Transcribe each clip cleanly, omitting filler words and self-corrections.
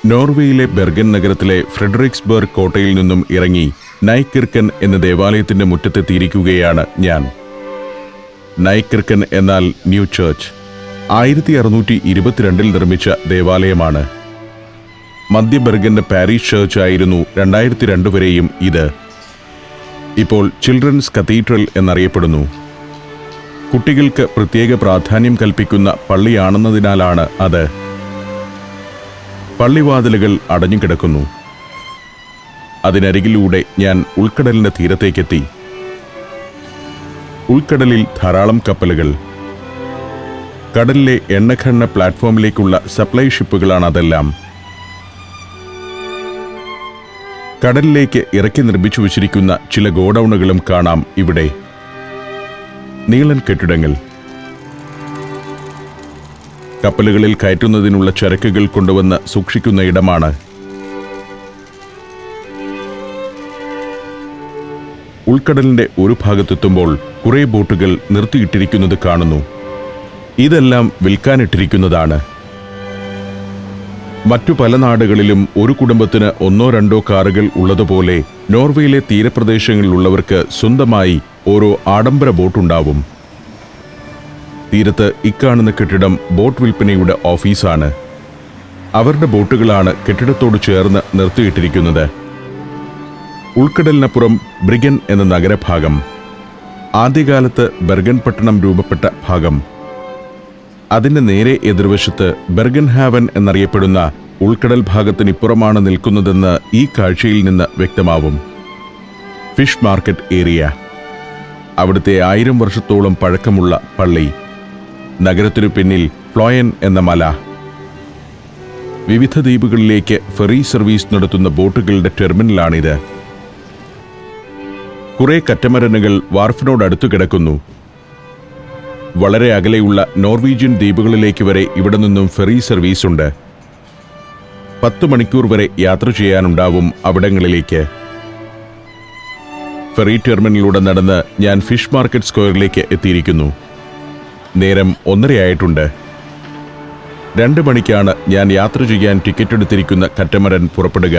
നോർവേയിലെ Bergen നഗരത്തിലെ ഫ്രെഡറിക്സ്ബർഗ് കോട്ടയിൽ നിന്നും ഇറങ്ങി നൈക്കിർക്കൻ എന്ന ദേവാലയത്തിന്റെ മുറ്റത്തെത്തിയിരിക്കുകയാണ് ഞാൻ. നൈക്കിർക്കൻ എന്നാൽ ന്യൂ ചർച്ച്. 1622 നിർമ്മിച്ച ദേവാലയമാണ്. മധ്യ ബെർഗന്റെ പാരീഷ് ചർച്ച് ആയിരുന്നു 2002 വരെയും ഇത്. ഇപ്പോൾ ചിൽഡ്രൻസ് കത്തീഡ്രൽ എന്നറിയപ്പെടുന്നു. കുട്ടികൾക്ക് പ്രത്യേക പ്രാധാന്യം കൽപ്പിക്കുന്ന പള്ളിയാണെന്നതിനാലാണ് അത്. പള്ളിവാതിലുകൾ അടഞ്ഞുകിടക്കുന്നു. അതിനരികിലൂടെ ഞാൻ ഉൾക്കടലിന്റെ തീരത്തേക്കെത്തി. ഉൾക്കടലിൽ ധാരാളം കപ്പലുകൾ. കടലിലെ എണ്ണഖണ്ണ പ്ലാറ്റ്ഫോമിലേക്കുള്ള സപ്ലൈ ഷിപ്പുകളാണ് അതെല്ലാം. കടലിലേക്ക് ഇറക്കി നിർമ്മിച്ചു വച്ചിരിക്കുന്ന ചില ഗോഡൌണുകളും കാണാം ഇവിടെ. നീളൻ കെട്ടിടങ്ങൾ. കപ്പലുകളിൽ കയറ്റുന്നതിനുള്ള ചരക്കുകൾ കൊണ്ടുവന്ന് സൂക്ഷിക്കുന്ന ഇടമാണ്. ഉൾക്കടലിന്റെ ഒരു ഭാഗത്തെത്തുമ്പോൾ കുറെ ബോട്ടുകൾ നിർത്തിയിട്ടിരിക്കുന്നത് കാണുന്നു. ഇതെല്ലാം വിൽക്കാനിട്ടിരിക്കുന്നതാണ്. മറ്റു പല നാടുകളിലും ഒരു കുടുംബത്തിന് 1-2 കാറുകൾ ഉള്ളതുപോലെ നോർവേയിലെ തീരപ്രദേശങ്ങളിലുള്ളവർക്ക് സ്വന്തമായി ഓരോ ആഡംബര ബോട്ടുണ്ടാവും. തീരത്ത് ഇക്കാണുന്ന കെട്ടിടം ബോട്ട് വിൽപ്പനയുടെ ഓഫീസാണ്. അവരുടെ ബോട്ടുകളാണ് കെട്ടിടത്തോട് ചേർന്ന് നിർത്തിയിട്ടിരിക്കുന്നത്. ഉൾക്കടലിനപ്പുറം ബ്രിഗൻ എന്ന നഗരഭാഗം. ആദ്യകാലത്ത് ബെർഗൻ പട്ടണം രൂപപ്പെട്ട ഭാഗം. അതിന്റെ നേരെ എതിർവശത്ത് ബെർഗൻ ഹാവൻ എന്നറിയപ്പെടുന്ന ഉൾക്കടൽ ഭാഗത്തിനിപ്പുറമാണ് നിൽക്കുന്നതെന്ന് ഈ കാഴ്ചയിൽ നിന്ന് വ്യക്തമാവും. Fish market area. അവിടുത്തെ 1000 വർഷത്തോളം പഴക്കമുള്ള പള്ളി. നഗരത്തിനു പിന്നിൽ ഫ്ലോയൻ എന്ന മല. വിവിധ ദ്വീപുകളിലേക്ക് ഫെറി സർവീസ് നടത്തുന്ന ബോട്ടുകളുടെ ടെർമിനലാണിത്. കുറെ കറ്റമരനുകൾ വാർഫിനോടടുത്തു കിടക്കുന്നു. വളരെ അകലെയുള്ള നോർവീജിയൻ ദ്വീപുകളിലേക്ക് വരെ ഇവിടെ നിന്നും ഫെറി സർവീസ് ഉണ്ട്. 10 മണിക്കൂർ വരെ യാത്ര ചെയ്യാനുണ്ടാവും അവിടങ്ങളിലേക്ക്. ഫെറി ടെർമിനലിലൂടെ നടന്ന് ഞാൻ ഫിഷ് മാർക്കറ്റ് സ്ക്വയറിലേക്ക് എത്തിയിരിക്കുന്നു. നേരം 1:30 ആയിട്ടുണ്ട്. 2 മണിക്കാണ് ഞാൻ യാത്ര ചെയ്യാൻ ടിക്കറ്റ് എടുത്തിരിക്കുന്ന കറ്റമരൻ പുറപ്പെടുക.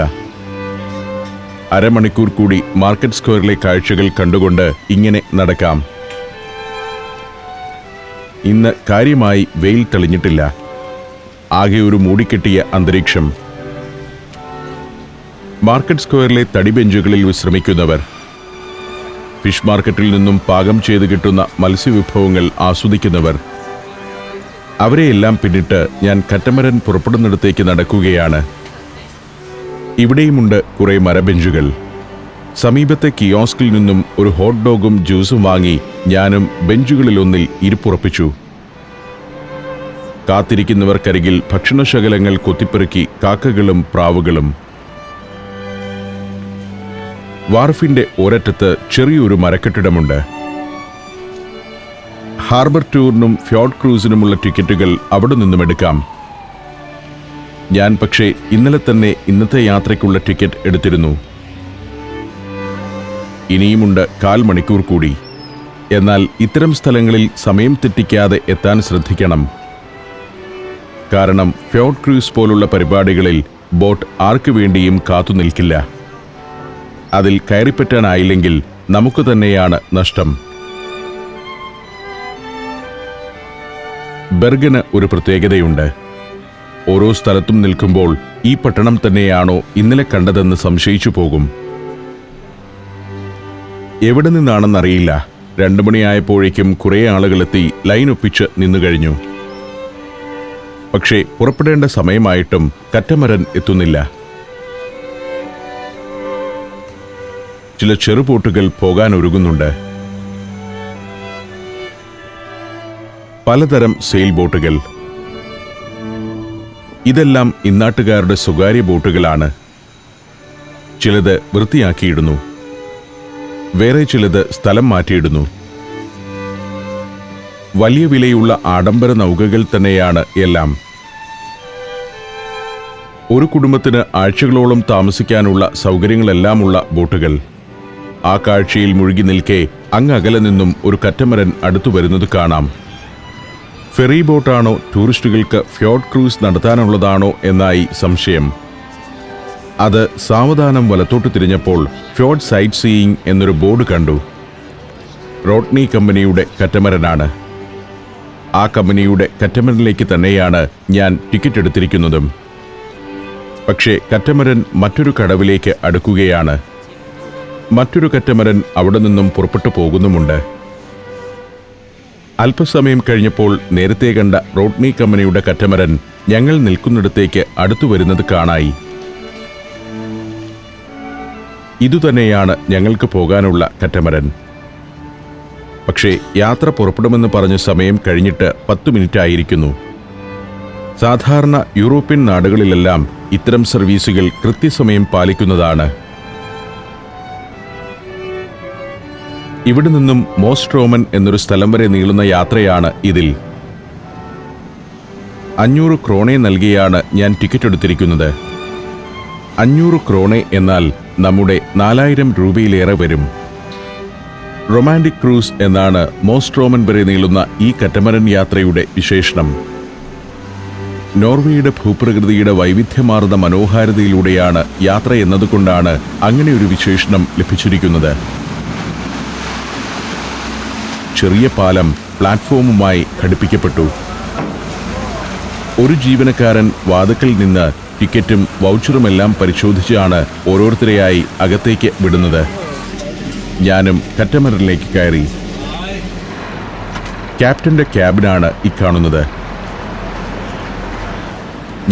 അരമണിക്കൂർ കൂടി മാർക്കറ്റ് സ്ക്വയറിലെ കാഴ്ചകൾ കണ്ടുകൊണ്ട് ഇങ്ങനെ നടക്കാം. ഇന്ന് കാര്യമായി വെയിൽ തെളിഞ്ഞിട്ടില്ല. ആകെ ഒരു മൂടിക്കെട്ടിയ അന്തരീക്ഷം. മാർക്കറ്റ് സ്ക്വയറിലെ തടിബെഞ്ചുകളിൽ വിശ്രമിക്കുന്നവർ. ഫിഷ് മാർക്കറ്റിൽ നിന്നും പാകം ചെയ്ത് കിട്ടുന്ന മത്സ്യവിഭവങ്ങൾ ആസ്വദിക്കുന്നവർ. അവരെയെല്ലാം പിന്നിട്ട് ഞാൻ കറ്റമരൻ പുറപ്പെടുന്നിടത്തേക്ക് നടക്കുകയാണ്. ഇവിടെയുമുണ്ട് കുറെ മരബെഞ്ചുകൾ. സമീപത്തെ കിയോസ്കിൽ നിന്നും ഒരു ഹോട്ട് ഡോഗും ജ്യൂസും വാങ്ങി ഞാനും ബെഞ്ചുകളിലൊന്നിൽ ഇരിപ്പുറപ്പിച്ചു. കാത്തിരിക്കുന്നവർക്കരികിൽ ഭക്ഷണശകലങ്ങൾ കൊത്തിപ്പെറുക്കി കാക്കകളും പ്രാവുകളും. വാർഫിന്റെ ഒരറ്റത്ത് ചെറിയൊരു മരക്കെട്ടിടമുണ്ട്. ഹാർബർ ടൂറിനും ഫ്യോർഡ് ക്രൂസിനുമുള്ള ടിക്കറ്റുകൾ അവിടെ നിന്നും എടുക്കാം. ഞാൻ പക്ഷേ ഇന്നലെ തന്നെ ഇന്നത്തെ യാത്രയ്ക്കുള്ള ടിക്കറ്റ് എടുത്തിരുന്നു. ഇനിയുമുണ്ട് 1/4 മണിക്കൂർ കൂടി. എന്നാൽ ഇത്തരം സ്ഥലങ്ങളിൽ സമയം തെറ്റിക്കാതെ എത്താൻ ശ്രദ്ധിക്കണം. കാരണം ഫ്യോർഡ് ക്രൂസ് പോലുള്ള പരിപാടികളിൽ ബോട്ട് ആർക്കു വേണ്ടിയും കാത്തുനിൽക്കില്ല. അതിൽ കയറിപ്പറ്റാനായില്ലെങ്കിൽ നമുക്ക് തന്നെയാണ് നഷ്ടം. ബെർഗന് ഒരു പ്രത്യേകതയുണ്ട്. ഓരോ സ്ഥലത്തും നിൽക്കുമ്പോൾ ഈ പട്ടണം തന്നെയാണോ ഇന്നലെ കണ്ടതെന്ന് സംശയിച്ചു പോകും. എവിടെ നിന്നാണെന്നറിയില്ല. 2 മണിയായപ്പോഴേക്കും കുറേ ആളുകളെത്തി ലൈൻ ഒപ്പിച്ച് നിന്നുകഴിഞ്ഞു. പക്ഷേ പുറപ്പെടേണ്ട സമയമായിട്ടും കറ്റമരൻ എത്തുന്നില്ല. ചില ചെറുബോട്ടുകൾ പോകാനൊരുങ്ങുന്നുണ്ട്. പലതരം സെയിൽ ബോട്ടുകൾ. ഇതെല്ലാം ഇന്നാട്ടുകാരുടെ സ്വകാര്യ ബോട്ടുകളാണ്. ചിലത് വൃത്തിയാക്കിയിടുന്നു. വേറെ ചിലത് സ്ഥലം മാറ്റിയിടുന്നു. വലിയ വിലയുള്ള ആഡംബര നൗകകൾ തന്നെയാണ് എല്ലാം. ഒരു കുടുംബത്തിന് ആഴ്ചകളോളം താമസിക്കാനുള്ള സൗകര്യങ്ങളെല്ലാമുള്ള ബോട്ടുകൾ. ആ കാഴ്ചയിൽ മുഴുകി നിൽക്കെ അങ്ങകലെ നിന്നും ഒരു കറ്റമരൻ അടുത്തു വരുന്നത് കാണാം. ഫെറി ബോട്ടാണോ ടൂറിസ്റ്റുകൾക്ക് ഫ്യോർഡ് ക്രൂസ് നടത്താനുള്ളതാണോ എന്നായി സംശയം. അത് സാവധാനം വലത്തോട്ട് തിരിഞ്ഞപ്പോൾ ഫ്യോർഡ് സൈറ്റ് സീയിങ് എന്നൊരു ബോർഡ് കണ്ടു. റോട്ട്നി കമ്പനിയുടെ കറ്റമരനാണ്. ആ കമ്പനിയുടെ കറ്റമരനിലേക്ക് തന്നെയാണ് ഞാൻ ടിക്കറ്റ് എടുത്തിരിക്കുന്നതും. പക്ഷേ കറ്റമരൻ മറ്റൊരു കടവിലേക്ക് അടുക്കുകയാണ്. മറ്റൊരു കറ്റമരൻ അവിടെ നിന്നും പുറപ്പെട്ടു പോകുന്നുമുണ്ട്. അല്പസമയം കഴിഞ്ഞപ്പോൾ നേരത്തെ കണ്ട റോട്ട്നി കമ്പനിയുടെ കറ്റമരൻ ഞങ്ങൾ നിൽക്കുന്നിടത്തേക്ക് അടുത്തു വരുന്നത് കാണായി. ഇതുതന്നെയാണ് ഞങ്ങൾക്ക് പോകാനുള്ള കറ്റമരൻ. പക്ഷേ യാത്ര പുറപ്പെടുമെന്ന് പറഞ്ഞ സമയം കഴിഞ്ഞിട്ട് 10 മിനിറ്റ് ആയിരിക്കുന്നു. സാധാരണ യൂറോപ്യൻ നാടുകളിലെല്ലാം ഇത്തരം സർവീസുകൾ കൃത്യസമയം പാലിക്കുന്നതാണ്. ഇവിടെ നിന്നും മോസ്ട്രോമൻ എന്നൊരു സ്ഥലം വരെ നീളുന്ന യാത്രയാണ് ഇതിൽ. 500 ക്രോണെ നൽകിയാണ് ഞാൻ ടിക്കറ്റ് എടുത്തിരിക്കുന്നത്. 500 ക്രോണെ എന്നാൽ നമ്മുടെ 4000 രൂപയിലേറെ വരും. റൊമാൻറ്റിക് ക്രൂസ് എന്നാണ് മോസ്ട്രോമൻ വരെ നീളുന്ന ഈ കറ്റമരൻ യാത്രയുടെ വിശേഷണം. നോർവേയുടെ ഭൂപ്രകൃതിയുടെ വൈവിധ്യമാർന്ന മനോഹാരിതയിലൂടെയാണ് യാത്ര എന്നതുകൊണ്ടാണ് അങ്ങനെയൊരു വിശേഷണം ലഭിച്ചിരിക്കുന്നത്. ചെറിയ പാലം പ്ലാറ്റ്ഫോമുമായി ഘടിപ്പിക്കപ്പെട്ടു. ഒരു ജീവനക്കാരൻ വാതിക്കൽ നിന്ന് ടിക്കറ്റും വൗച്ചറുമെല്ലാം പരിശോധിച്ചാണ് ഓരോരുത്തരെയായി അകത്തേക്ക് വിടുന്നത്. ഞാനും കറ്റമരനിലേക്ക് കയറി. ക്യാപ്റ്റന്റെ ക്യാബിനാണ് ഇക്കാണുന്നത്.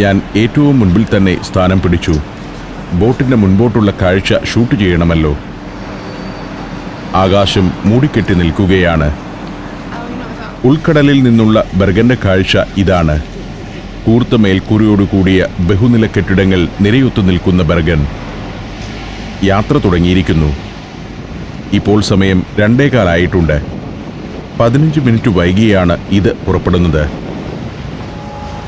ഞാൻ ഏറ്റവും മുൻപിൽ തന്നെ സ്ഥാനം പിടിച്ചു. ബോട്ടിന്റെ മുൻപോട്ടുള്ള കാഴ്ച ഷൂട്ട് ചെയ്യണമല്ലോ. ആകാശം മൂടിക്കെട്ടി നിൽക്കുകയാണ്. ഉൾക്കടലിൽ നിന്നുള്ള ബെർഗന്റെ കാഴ്ച ഇതാണ്. കൂർത്ത മേൽക്കൂരയോടുകൂടിയ ബഹുനില കെട്ടിടങ്ങൾ നിരയൊത്തു നിൽക്കുന്ന ബെർഗൻ. യാത്ര തുടങ്ങിയിരിക്കുന്നു. ഇപ്പോൾ സമയം 2:15 15 മിനിറ്റ് വൈകിയാണ് ഇത് പുറപ്പെടുന്നത്.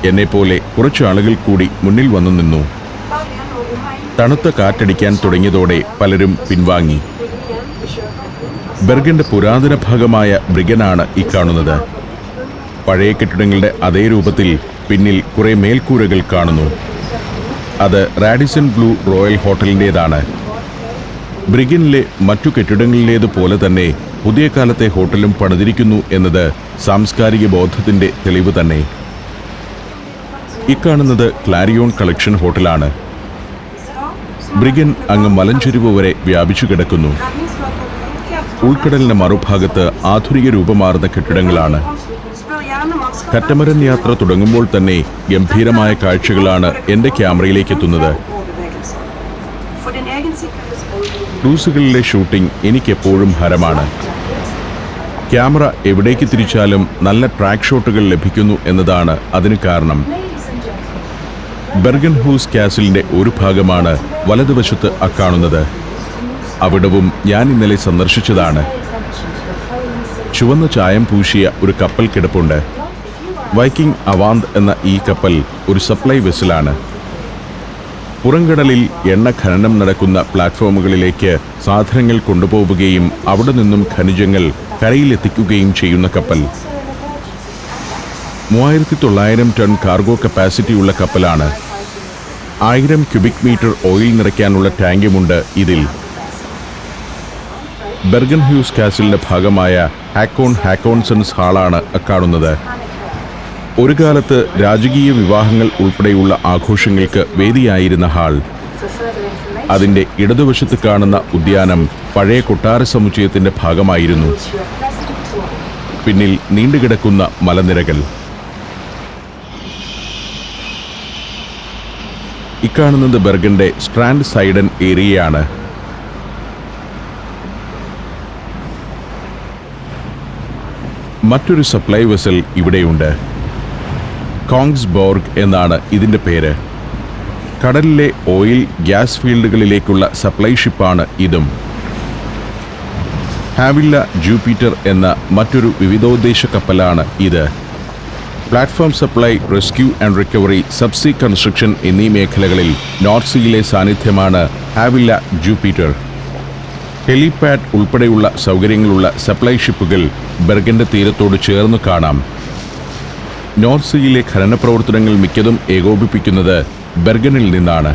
എന്നെപ്പോലെ കുറച്ച് ആളുകൾ കൂടി മുന്നിൽ വന്നു നിന്നു. തണുത്ത കാറ്റടിക്കാൻ തുടങ്ങിയതോടെ പലരും പിൻവാങ്ങി. ബെർഗന്റെ പുരാതന ഭാഗമായ ബ്രിഗനാണ് ഈ കാണുന്നത്. പഴയ കെട്ടിടങ്ങളുടെ അതേ രൂപത്തിൽ പിന്നിൽ കുറെ മേൽക്കൂരകൾ കാണുന്നു. അത് റാഡിസൺ ബ്ലൂ റോയൽ ഹോട്ടലിൻ്റേതാണ്. ബ്രിഗനിലെ മറ്റു കെട്ടിടങ്ങളിലേതുപോലെ തന്നെ പുതിയ കാലത്തെ ഹോട്ടലും പണിതിരിക്കുന്നു എന്നത് സാംസ്കാരിക ബോധത്തിന്റെ തെളിവ് തന്നെ. ഇക്കാണുന്നത് ക്ലാരിയോൺ കളക്ഷൻ ഹോട്ടലാണ്. ബ്രിഗൻ അങ്ങ് മലഞ്ചെരിവ് വരെ വ്യാപിച്ചു കിടക്കുന്നു. ഉൾക്കടലിന്റെ മറുഭാഗത്ത് ആധുനിക രൂപമാർന്ന കെട്ടിടങ്ങളാണ്. കറ്റമരൻ യാത്ര തുടങ്ങുമ്പോൾ തന്നെ ഗംഭീരമായ കാഴ്ചകളാണ് എൻ്റെ ക്യാമറയിലേക്ക് എത്തുന്നത്. ക്രൂസുകളിലെ ഷൂട്ടിംഗ് എനിക്കെപ്പോഴും ഹരമാണ്. ക്യാമറ എവിടേക്ക് തിരിച്ചാലും നല്ല ട്രാക്ക് ഷോട്ടുകൾ ലഭിക്കുന്നു എന്നതാണ് അതിന് കാരണം. ബെർഗൻഹൂസ് കാസിലിന്റെ ഒരു ഭാഗമാണ് വലതുവശത്ത് അക്കാണുന്നത്. അവിടവും ഞാൻ ഇന്നലെ സന്ദർശിച്ചതാണ്. ചുവന്ന ചായം പൂശിയ ഒരു കപ്പൽ കിടപ്പുണ്ട്. വൈക്കിംഗ് അവാന്ത് എന്ന ഈ കപ്പൽ ഒരു സപ്ലൈ വെസലാണ്. പുറംകടലിൽ എണ്ണ ഖനനം നടക്കുന്ന പ്ലാറ്റ്ഫോമുകളിലേക്ക് സാധനങ്ങൾ കൊണ്ടുപോവുകയും അവിടെ നിന്നും ഖനിജങ്ങൾ കരയിലെത്തിക്കുകയും ചെയ്യുന്ന കപ്പൽ. 3900 ടൺ കാർഗോ കപ്പാസിറ്റിയുള്ള കപ്പലാണ്. 1000 ക്യൂബിക് മീറ്റർ ഓയിൽ നിറയ്ക്കാനുള്ള ടാങ്കുമുണ്ട് ഇതിൽ. ബെർഗൻഹ്യൂസ് കാസിലിന്റെ ഭാഗമായ ഹാക്കോൺസൺസ് ഹാളാണ് അക്കാണുന്നത്. ഒരു കാലത്ത് രാജകീയ വിവാഹങ്ങൾ ഉൾപ്പെടെയുള്ള ആഘോഷങ്ങൾക്ക് വേദിയായിരുന്ന ഹാൾ. അതിൻ്റെ ഇടതുവശത്ത് കാണുന്ന ഉദ്യാനം പഴയ കൊട്ടാര സമുച്ചയത്തിന്റെ ഭാഗമായിരുന്നു. പിന്നിൽ നീണ്ടുകിടക്കുന്ന മലനിരകൾ. ഇക്കാണുന്നത് ബെർഗന്റെ സ്ട്രാൻഡ് സൈഡൻ ഏരിയയാണ്. മറ്റൊരു സപ്ലൈ വെസൽ ഇവിടെയുണ്ട്. കോങ്സ്ബോർഗ് എന്നാണ് ഇതിൻ്റെ പേര്. കടലിലെ ഓയിൽ ഗ്യാസ് ഫീൽഡുകളിലേക്കുള്ള സപ്ലൈ ഷിപ്പാണ് ഇതും. ഹാവില്ല ജൂപ്പിറ്റർ എന്ന മറ്റൊരു വിവിധോദ്ദേശ കപ്പലാണ് ഇത്. Platform supply, rescue and recovery, subsea construction എന്നീ മേഖലകളിൽ നോർത്ത് സീയിലെ സാന്നിധ്യമാണ് ഹാവില്ല ജൂപ്പിറ്റർ. ഹെലിപാഡ് ഉൾപ്പെടെയുള്ള സൗകര്യങ്ങളുള്ള സപ്ലൈ ഷിപ്പുകൾ ബെർഗന്റെ തീരത്തോട് ചേർന്ന് കാണാം. നോർത്ത് സീയിലെ ഖനന പ്രവർത്തനങ്ങൾ മിക്കതും ഏകോപിപ്പിക്കുന്നത് ബെർഗനിൽ നിന്നാണ്.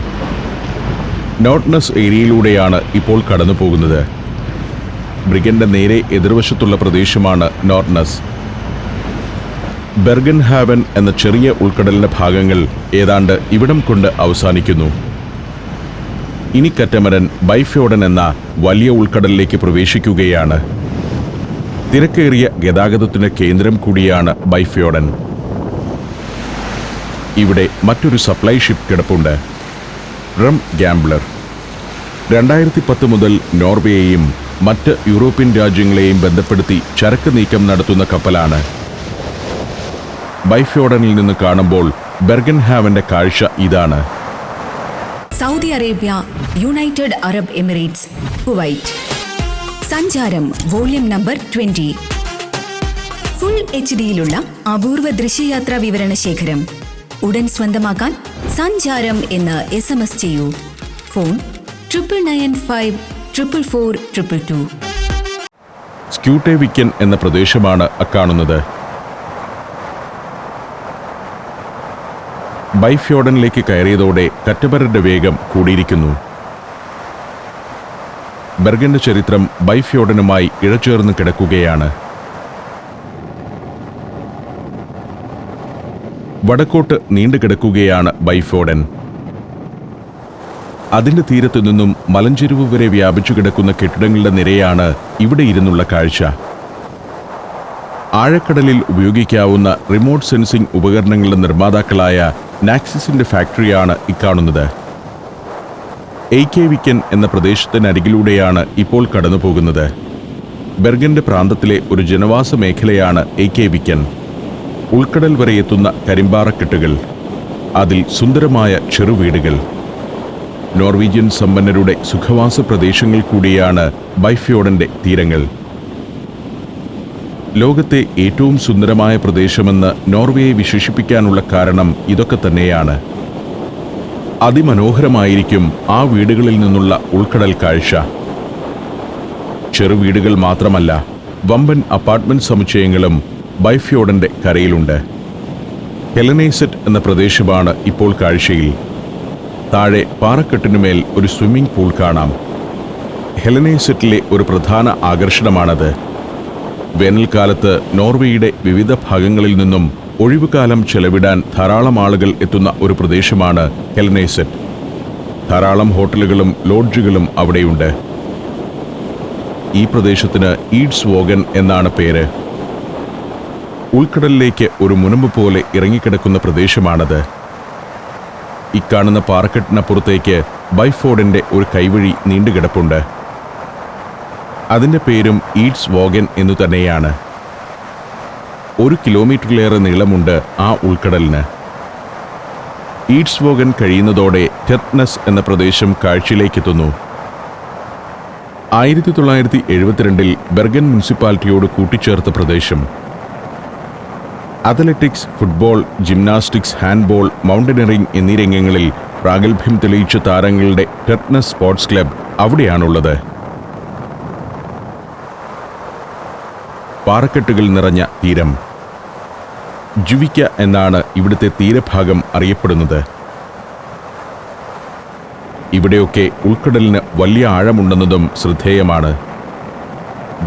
നോട്ട്നസ് ഏരിയയിലൂടെയാണ് ഇപ്പോൾ കടന്നു പോകുന്നത്. ബ്രിഗന്റെ നേരെ എതിർവശത്തുള്ള പ്രദേശമാണ് നോട്ട്നസ്. ബെർഗൻ ഹാവൻ എന്ന ചെറിയ ഉൾക്കടലിന്റെ ഭാഗങ്ങൾ ഏതാണ്ട് ഇവിടം കൊണ്ട് അവസാനിക്കുന്നു. ഇനി കറ്റമരൻ ബൈഫ്യോർഡൻ എന്ന വലിയ ഉൾക്കടലിലേക്ക് പ്രവേശിക്കുകയാണ്. തിരക്കേറിയ ഗതാഗതത്തിന് കേന്ദ്രം കൂടിയാണ് ബൈഫ്യോർഡൻ. ഇവിടെ മറ്റൊരു സപ്ലൈ ഷിപ്പ് കിടപ്പുണ്ട്, റം ഗാംബ്ലർ. 2010 മുതൽ നോർവേയെയും മറ്റ് യൂറോപ്യൻ രാജ്യങ്ങളെയും ബന്ധപ്പെടുത്തി ചരക്ക് നീക്കം നടത്തുന്ന കപ്പലാണ്. ബൈഫ്യോർഡനിൽ നിന്ന് കാണുമ്പോൾ ബെർഗൻ ഹാവന്റെ കാഴ്ച ഇതാണ്. Saudi Arabia, United Arab Emirates, Kuwait. സഞ്ചാരം വോള്യം നമ്പർ 20. ഫുൾ HD-യിലുള്ള അപൂർവ ദൃശ്യയാത്രാ വിവരണ ശേഖരം ഉടൻ സ്വന്തമാക്കാൻ സഞ്ചാരം എന്ന് SMS ചെയ്യൂ. ഫോൺ 9995444222. സ്ക്യൂട്ടേവിക്കൻ എന്ന പ്രദേശമാണ് അക്കാണുന്നത്. ബൈഫ്യോർഡനിലേക്ക് കയറിയതോടെ കറ്റമരന്റെ വേഗം കൂടിയിരിക്കുന്നു. ബെർഗന്റെ ചരിത്രം ബൈഫ്യോർഡനുമായി ഇഴചേർന്ന് കിടക്കുകയാണ്. വടക്കോട്ട് നീണ്ടുകിടക്കുകയാണ് ബൈഫ്യോർഡൻ. അതിന്റെ തീരത്തു നിന്നും മലഞ്ചെരുവ് വരെ വ്യാപിച്ചു കിടക്കുന്ന കെട്ടിടങ്ങളുടെ നിരയാണ് ഇവിടെ ഇരുന്നുള്ള കാഴ്ച. ആഴക്കടലിൽ ഉപയോഗിക്കാവുന്ന റിമോട്ട് സെൻസിംഗ് ഉപകരണങ്ങളുടെ നിർമ്മാതാക്കളായ നാക്സിസിന്റെ ഫാക്ടറിയാണ് ഇക്കാണുന്നത്. എയ്ക്കേവിക്കൻ എന്ന പ്രദേശത്തിനരികിലൂടെയാണ് ഇപ്പോൾ കടന്നു പോകുന്നത്. ബെർഗന്റെ പ്രാന്തത്തിലെ ഒരു ജനവാസ മേഖലയാണ് എയ്ക്കേവിക്കൻ. ഉൾക്കടൽ വരെ എത്തുന്ന കരിമ്പാറക്കെട്ടുകൾ, അതിൽ സുന്ദരമായ ചെറുവീടുകൾ. നോർവീജിയൻ സമ്പന്നരുടെ സുഖവാസ പ്രദേശങ്ങൾ കൂടിയാണ് ബൈഫ്യോർഡന്റെ തീരങ്ങൾ. ലോകത്തെ ഏറ്റവും സുന്ദരമായ പ്രദേശമെന്ന് നോർവേയെ വിശേഷിപ്പിക്കാനുള്ള കാരണം ഇതൊക്കെ തന്നെയാണ്. അതിമനോഹരമായിരിക്കും ആ വീടുകളിൽ നിന്നുള്ള ഉൾക്കടൽ കാഴ്ച. ചെറുവീടുകൾ മാത്രമല്ല, വമ്പൻ അപ്പാർട്ട്മെന്റ് സമുച്ചയങ്ങളും ബൈഫ്യോർഡന്റെ കരയിലുണ്ട്. ഹെലനേസെറ്റ് എന്ന പ്രദേശമാണ് ഇപ്പോൾ കാഴ്ചയിൽ. താഴെ പാറക്കെട്ടിനുമേൽ ഒരു സ്വിമ്മിംഗ് പൂൾ കാണാം. ഹെലനേസെറ്റിലെ ഒരു പ്രധാന ആകർഷണമാണത്. വേനൽക്കാലത്ത് നോർവേയുടെ വിവിധ ഭാഗങ്ങളിൽ നിന്നും ഒഴിവുകാലം ചെലവിടാൻ ധാരാളം ആളുകൾ എത്തുന്ന ഒരു പ്രദേശമാണ് ഹെലനേസെറ്റ്. ധാരാളം ഹോട്ടലുകളും ലോഡ്ജുകളും അവിടെയുണ്ട്. ഈ പ്രദേശത്തിന് ഈഡ്സ് വോഗൻ എന്നാണ് പേര്. ഉൾക്കടലിലേക്ക് ഒരു മുനമ്പ് പോലെ ഇറങ്ങിക്കിടക്കുന്ന പ്രദേശമാണത്. ഇക്കാണുന്ന പാറക്കെട്ടിനപ്പുറത്തേക്ക് ബൈഫ്യോർഡന്റെ ഒരു കൈവഴി നീണ്ടുകിടപ്പുണ്ട്. അതിൻ്റെ പേരും ഈഡ്സ് വോഗൻ എന്നു തന്നെയാണ്. 1 കിലോമീറ്ററിലേറെ നീളമുണ്ട് ആ ഉൾക്കടലിന്. ഈഡ്സ് വോഗൻ കഴിയുന്നതോടെ ടെത്നസ് എന്ന പ്രദേശം കാഴ്ചയിലേക്കെത്തുന്നു. 1972 ബെർഗൻ മുനിസിപ്പാലിറ്റിയോട് കൂട്ടിച്ചേർത്ത പ്രദേശം. Athletics, football, gymnastics, handball, mountaineering എന്നീ രംഗങ്ങളിൽ പ്രാഗൽഭ്യം തെളിയിച്ച താരങ്ങളുടെ ടെത്നസ് സ്പോർട്സ് ക്ലബ് അവിടെയാണുള്ളത്. പാറക്കെട്ടുകൾ നിറഞ്ഞ തീരം. ജുവിക്ക എന്നാണ് ഇവിടുത്തെ തീരഭാഗം അറിയപ്പെടുന്നത്. ഇവിടെയൊക്കെ ഉൾക്കടലിന് വലിയ ആഴമുണ്ടെന്നതും ശ്രദ്ധേയമാണ്.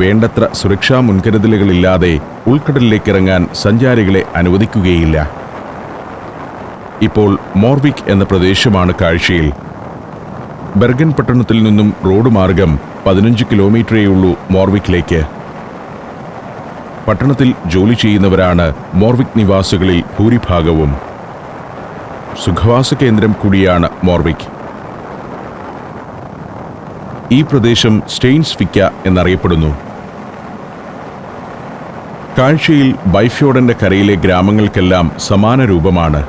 വേണ്ടത്ര സുരക്ഷാ മുൻകരുതലുകളില്ലാതെ ഉൾക്കടലിലേക്കിറങ്ങാൻ സഞ്ചാരികളെ അനുവദിക്കുകയില്ല. ഇപ്പോൾ മോർവിക് എന്ന പ്രദേശമാണ് കാഴ്ചയിൽ. ബെർഗൻ പട്ടണത്തിൽ നിന്നും റോഡ് മാർഗം 15 കിലോമീറ്ററേയുള്ളൂ മോർവിക്കിലേക്ക്. പട്ടണത്തിൽ ജോലി ചെയ്യുന്നവരാണ് മോർവിക് നിവാസികളിൽ ഭൂരിഭാഗവും. സുഖവാസ കേന്ദ്രം കൂടിയാണ് മോർവിക്. ഈ പ്രദേശം സ്റ്റെയിൻസ്വിക്ക എന്നറിയപ്പെടുന്നു. കാഴ്ചയിൽ ബൈഫ്യോർഡന്റെ കരയിലെ ഗ്രാമങ്ങൾക്കെല്ലാം സമാന രൂപമാണ്.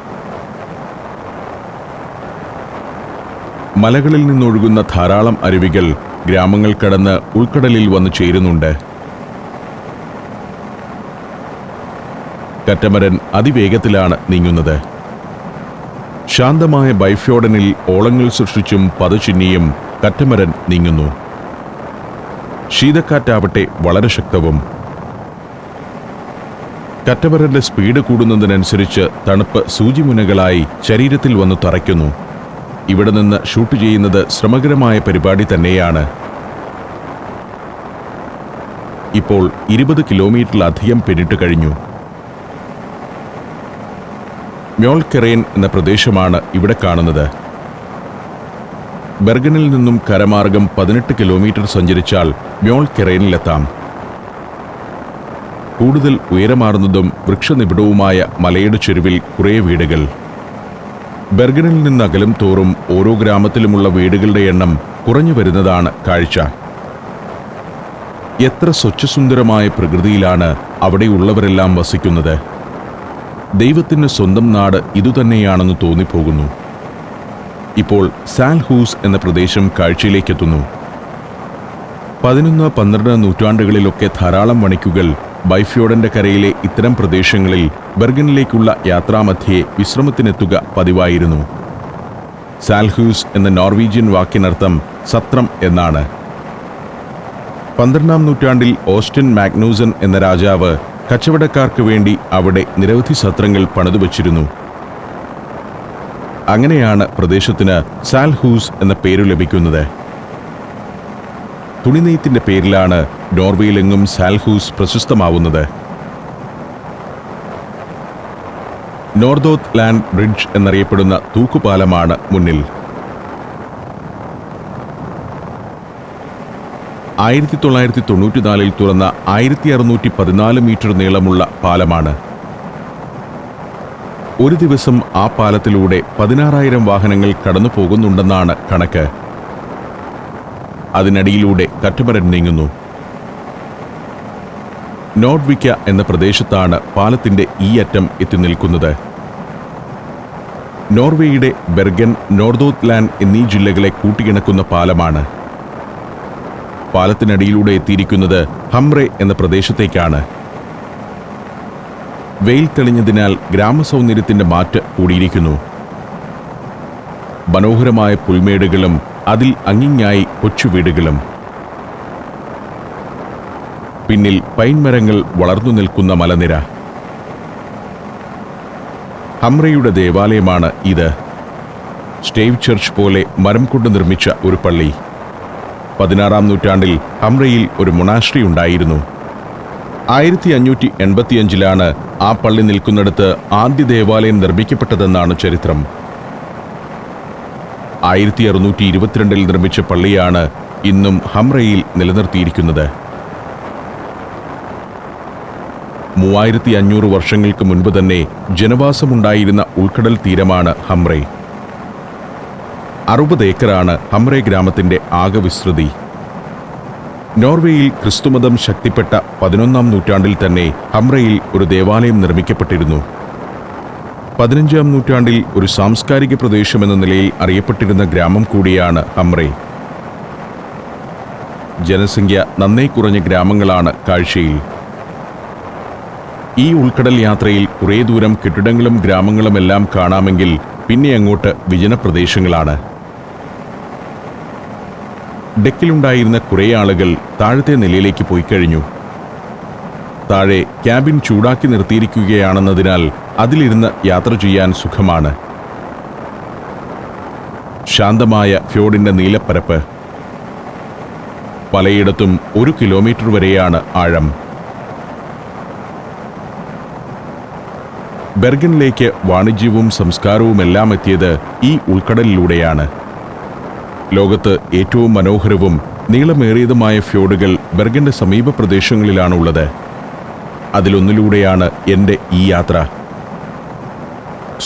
മലകളിൽ നിന്നൊഴുകുന്ന ധാരാളം അരുവികൾ ഗ്രാമങ്ങൾ കടന്ന് ഉൾക്കടലിൽ വന്നു ചേരുന്നുണ്ട്. കറ്റമരൻ അതിവേഗത്തിലാണ് നീങ്ങുന്നത്. ശാന്തമായ ബൈഫ്യോർഡനിൽ ഓളങ്ങൾ സൃഷ്ടിച്ചും പദചിഹ്നിയും കറ്റമരൻ നീങ്ങുന്നു. ശീതക്കാറ്റാവട്ടെ വളരെ ശക്തവും. കറ്റമരന്റെ സ്പീഡ് കൂടുന്നതിനനുസരിച്ച് തണുപ്പ് സൂചിമുനകളായി ശരീരത്തിൽ വന്നു തറയ്ക്കുന്നു. ഇവിടെ നിന്ന് ഷൂട്ട് ചെയ്യുന്നത് ശ്രമകരമായ പരിപാടി തന്നെയാണ്. ഇപ്പോൾ 20 കിലോമീറ്ററിലധികം പിന്നിട്ട് കഴിഞ്ഞു. മ്യോൾക്കെറേൻ എന്ന പ്രദേശമാണ് ഇവിടെ കാണുന്നത്. ബെർഗനിൽ നിന്നും കരമാർഗം 18 കിലോമീറ്റർ സഞ്ചരിച്ചാൽ മ്യോൾക്കെറേനിലെത്താം. കൂടുതൽ ഉയരമാർന്നതും വൃക്ഷനിബിഡവുമായ മലയുടെ ചെരുവിൽ കുറേ വീടുകൾ. ബെർഗനിൽ നിന്ന് അകലും തോറും ഓരോ ഗ്രാമത്തിലുമുള്ള വീടുകളുടെ എണ്ണം കുറഞ്ഞു വരുന്നതാണ് കാഴ്ച. എത്ര സ്വച്ഛസുന്ദരമായ പ്രകൃതിയിലാണ് അവിടെയുള്ളവരെല്ലാം വസിക്കുന്നത്. ദൈവത്തിന് സ്വന്തം നാട് ഇതുതന്നെയാണെന്ന് തോന്നിപ്പോകുന്നു. ഇപ്പോൾ സാൽഹൂസ് എന്ന പ്രദേശം കാഴ്ചയിലേക്കെത്തുന്നു. 11-12 നൂറ്റാണ്ടുകളിലൊക്കെ ധാരാളം വണിക്കുകൾ ബൈഫ്യോർഡിന്റെ കരയിലെ ഇത്തരം പ്രദേശങ്ങളിൽ ബെർഗനിലേക്കുള്ള യാത്രാമധ്യേ വിശ്രമത്തിനെത്തുക പതിവായിരുന്നു. സാൽഹൂസ് എന്ന നോർവീജിയൻ വാക്കിനർത്ഥം സത്രം എന്നാണ്. 12-ാം നൂറ്റാണ്ടിൽ ഓസ്റ്റൻ മാഗ്നൂസൻ എന്ന രാജാവ് കച്ചവടക്കാർക്ക് വേണ്ടി അവിടെ നിരവധി സത്രങ്ങൾ പണിതുവച്ചിരുന്നു. അങ്ങനെയാണ് പ്രദേശത്തിന് സാൽഹൂസ് എന്ന പേരു ലഭിക്കുന്നത്. തുണിനെയ്ത്തിന്റെ പേരിലാണ് നോർവേയിലെങ്ങും സാൽഹൂസ് പ്രശസ്തമാവുന്നത്. നോർദോത്ത് ലാൻഡ് ബ്രിഡ്ജ് എന്നറിയപ്പെടുന്ന തൂക്കുപാലമാണ് മുന്നിൽ. 1994 തുറന്ന 1614 മീറ്റർ നീളമുള്ള പാലമാണ്. ഒരു ദിവസം ആ പാലത്തിലൂടെ 16,000 വാഹനങ്ങൾ കടന്നു പോകുന്നുണ്ടെന്നാണ് കണക്ക്. അതിനടിയിലൂടെ കറ്റമരൻ നീങ്ങുന്നു. നോർഡ്വിക്ക എന്ന പ്രദേശത്താണ് പാലത്തിന്റെ ഈ അറ്റം എത്തി നിൽക്കുന്നത്. നോർവേയുടെ ബെർഗൻ, നോർദോത്ത് ലാൻഡ് എന്നീ ജില്ലകളെ കൂട്ടിയിണക്കുന്ന പാലമാണ്. പാലത്തിനടിയിലൂടെ എത്തിയിരിക്കുന്നത് ഹംറെ എന്ന പ്രദേശത്തേക്കാണ്. വെയിൽ തെളിഞ്ഞതിനാൽ ഗ്രാമസൗന്ദര്യത്തിന്റെ മാറ്റ് കൂടിയിരിക്കുന്നു. മനോഹരമായ പുൽമേടുകളും അതിൽ അങ്ങിങ്ങായി കൊച്ചു വീടുകളും. പിന്നിൽ പൈൻ മരങ്ങൾ വളർന്നു നിൽക്കുന്ന മലനിര. ഹംറയുടെ ദേവാലയമാണ് ഇത്. സ്റ്റേവ് ചർച്ച് പോലെ മരം കൊണ്ട് നിർമ്മിച്ച ഒരു പള്ളി. 16-ാം നൂറ്റാണ്ടിൽ ഹംറയിൽ ഒരു മൊണാസ്ട്രി ഉണ്ടായിരുന്നു. 1585 ആ പള്ളി നിൽക്കുന്നിടത്ത് ആദ്യ ദേവാലയം നിർമ്മിക്കപ്പെട്ടതെന്നാണ് ചരിത്രം. 1622 നിർമ്മിച്ച പള്ളിയാണ് ഇന്നും ഹംറയിൽ നിലനിർത്തിയിരിക്കുന്നത്. 3500 വർഷങ്ങൾക്ക് മുൻപ് തന്നെ ജനവാസമുണ്ടായിരുന്ന ഉൾക്കടൽ തീരമാണ് ഹംറെ. 60 ഏക്കറാണ് ഹംറെ ഗ്രാമത്തിന്റെ ആകെ വിസ്തൃതി. നോർവേയിൽ ക്രിസ്തുമതം ശക്തിപ്പെട്ട 11-ാം നൂറ്റാണ്ടിൽ തന്നെ ഹംറയിൽ ഒരു ദേവാലയം നിർമ്മിക്കപ്പെട്ടിരുന്നു. 15-ാം നൂറ്റാണ്ടിൽ ഒരു സാംസ്കാരിക പ്രദേശമെന്ന നിലയിൽ അറിയപ്പെട്ടിരുന്ന ഗ്രാമം കൂടിയാണ് ഹംറെ. ജനസംഖ്യ നന്നേ കുറഞ്ഞ ഗ്രാമങ്ങളാണ് കാഴ്ചയിൽ. ഈ ഉൾക്കടൽ യാത്രയിൽ കുറേ ദൂരം കെട്ടിടങ്ങളും ഗ്രാമങ്ങളുമെല്ലാം കാണാമെങ്കിൽ പിന്നെ അങ്ങോട്ട് വിജനപ്രദേശങ്ങളാണ്. ഡെക്കിലുണ്ടായിരുന്ന കുറേ ആളുകൾ താഴത്തെ നിലയിലേക്ക് പോയി കഴിഞ്ഞു. താഴെ ക്യാബിൻ ചൂടാക്കി നിർത്തിയിരിക്കുകയാണെന്നതിനാൽ അതിലിരുന്ന് യാത്ര ചെയ്യാൻ സുഖമാണ്. ശാന്തമായ ഫ്യോർഡിന്റെ നീലപ്പരപ്പ്. പലയിടത്തും 1 കിലോമീറ്റർ വരെയാണ് ആഴം. ബെർഗനിലേക്ക് വാണിജ്യവും സംസ്കാരവുമെല്ലാം എത്തിയത് ഈ ഉൾക്കടലിലൂടെയാണ്. ലോകത്ത് ഏറ്റവും മനോഹരവും നീളമേറിയതുമായ ഫ്യോർഡുകൾ ബെർഗന്റെ സമീപ പ്രദേശങ്ങളിലാണുള്ളത്. അതിലൊന്നിലൂടെയാണ് എൻ്റെ ഈ യാത്ര.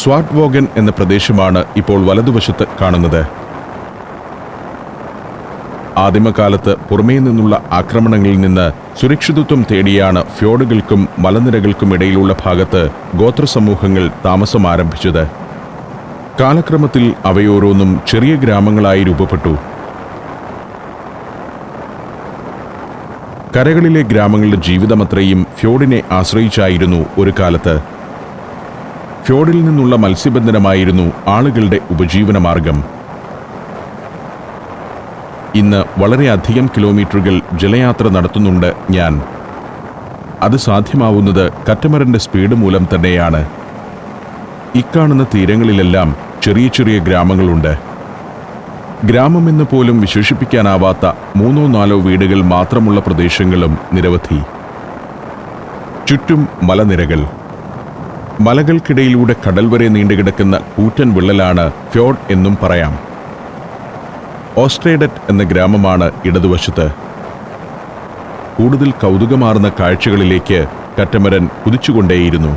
സ്വാർട്ട്വോഗൻ എന്ന പ്രദേശമാണ് ഇപ്പോൾ വലതുവശത്ത് കാണുന്നത്. ആദിമകാലത്ത് പുറമേ നിന്നുള്ള ആക്രമണങ്ങളിൽ നിന്ന് സുരക്ഷിതത്വം തേടിയാണ് ഫ്യോർഡുകൾക്കും മലനിരകൾക്കും ഇടയിലുള്ള ഭാഗത്ത് ഗോത്രസമൂഹങ്ങൾ താമസം ആരംഭിച്ചത്. കാലക്രമത്തിൽ അവയോരോന്നും ചെറിയ ഗ്രാമങ്ങളായി രൂപപ്പെട്ടു. കരകളിലെ ഗ്രാമങ്ങളുടെ ജീവിതമത്രയും ഫ്യോർഡിനെ ആശ്രയിച്ചായിരുന്നു ഒരു കാലത്ത്. ഫ്യോർഡിൽ നിന്നുള്ള മത്സ്യബന്ധനമായിരുന്നു ആളുകളുടെ ഉപജീവനമാർഗം. ഇന്ന് വളരെയധികം കിലോമീറ്ററുകൾ ജലയാത്ര നടത്തുന്നുണ്ട് ഞാൻ. അത് സാധ്യമാവുന്നത് കറ്റമരന്റെ സ്പീഡ് മൂലം തന്നെയാണ്. ഇക്കാണുന്ന തീരങ്ങളിലെല്ലാം ചെറിയ ചെറിയ ഗ്രാമങ്ങളുണ്ട്. ഗ്രാമമെന്ന് പോലും വിശേഷിപ്പിക്കാനാവാത്ത 3-4 വീടുകൾ മാത്രമുള്ള പ്രദേശങ്ങളും നിരവധി. ചുറ്റും മലനിരകൾ. മലകൾക്കിടയിലൂടെ കടൽ വരെ നീണ്ടുകിടക്കുന്ന കൂറ്റൻ വിള്ളലാണ് ഫ്യോർഡ് എന്നും പറയാം. ഓസ്ട്രേഡറ്റ് എന്ന ഗ്രാമമാണ് ഇടതുവശത്ത്. കൂടുതൽ കൗതുകമാർന്ന കാഴ്ചകളിലേക്ക് കറ്റമരൻ കുതിച്ചുകൊണ്ടേയിരുന്നു.